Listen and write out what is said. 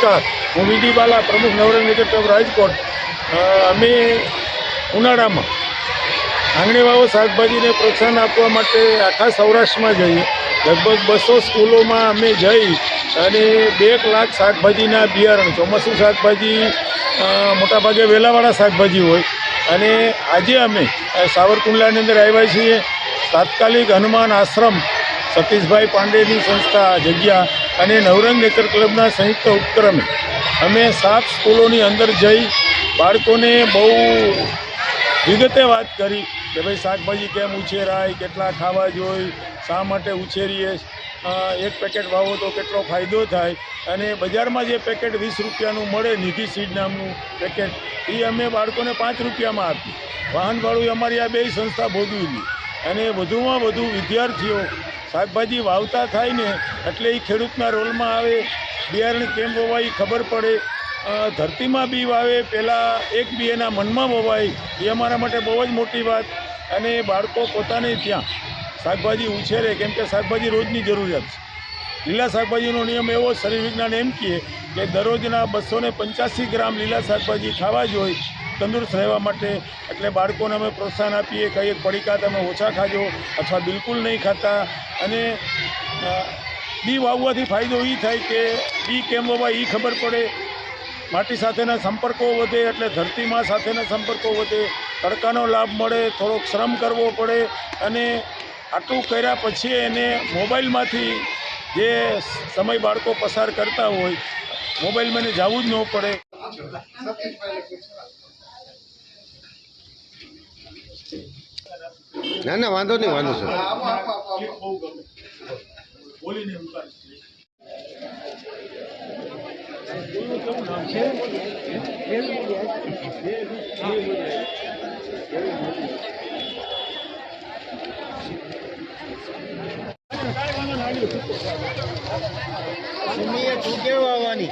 નમસ્કાર, હું વીડી બાલા, પ્રમુખ નવરંગ ક્લબ રાજકોટ। અમે ઉનાળામાં આંગણે વાવો શાકભાજીને પ્રોત્સાહન આપવા માટે આખા સૌરાષ્ટ્રમાં જઈએ। લગભગ 200 સ્કૂલોમાં અમે જઈ અને 2 લાખ શાકભાજીના બિયારણ, ચોમાસું શાકભાજી મોટાભાગે વેલાવાળા શાકભાજી હોય, અને આજે અમે સાવરકુંડલાની અંદર આવ્યા છીએ। તાત્કાલિક હનુમાન આશ્રમ, સતીશભાઈ પાંડેની સંસ્થા જગ્યા અને નવરંગ નેચર ક્લબના સંયુક્ત ઉપક્રમે અમે 7 સ્કૂલોની અંદર જઈ બાળકોને બહુ વિગતે વાત કરી કે ભાઈ શાકભાજી કેમ ઉછેરાય, કેટલા ખાવા જોઈએ, શા માટે ઉછેરીએ, એક પેકેટ વાવો તો કેટલો ફાયદો થાય, અને બજારમાં જે પેકેટ 20 રૂપિયાનું મળે, નિધિ સીડ નામનું પેકેટ, એ અમે બાળકોને 5 રૂપિયામાં આપી। વાહન ભાડું અમારી આ 2 સંસ્થા ભોગવી લી, અને વધુમાં વધુ વિદ્યાર્થીઓ શાકભાજી વાવતા થાય ને એટલે એ ખેડૂતના રોલમાં આવે, બિયારણ કેમ વવાય ખબર પડે, ધરતીમાં બી વાવે, પહેલાં એક બી એના મનમાં વવાય, એ અમારા માટે બહુ જ મોટી વાત। અને બાળકો પોતાને ત્યાં શાકભાજી ઉછેરે, કેમ કે શાકભાજી રોજની જરૂરિયાત છે। લીલા શાકભાજીનો નિયમ એવો, શરીર વિજ્ઞાન એમ કહે કે દરરોજના 285 ગ્રામ લીલા શાકભાજી ખાવા જોઈએ તંદુરસ્ત રહેવા માટે। એટલે બાળકોને અમે પ્રોત્સાહન આપીએ, કહીએ પડીકા તમે ઓછા ખાજો અથવા બિલકુલ નહીં ખાતા। અને બી વાવવાથી ફાયદો એ થાય કે બી કેમ વવાય એ ખબર પડે, માટી સાથેના સંપર્કો વધે, એટલે ધરતીમાં સાથેના સંપર્કો વધે, તડકાનો લાભ મળે, થોડોક શ્રમ કરવો પડે, અને આટલું કર્યા પછી એને મોબાઈલમાંથી જે સમય બાળકો પસાર કરતા હોય, મોબાઈલમાં એને જવું જ ન પડે। ના ના, વાંધો નહીં, વાંધો સર। કેવા આવવાની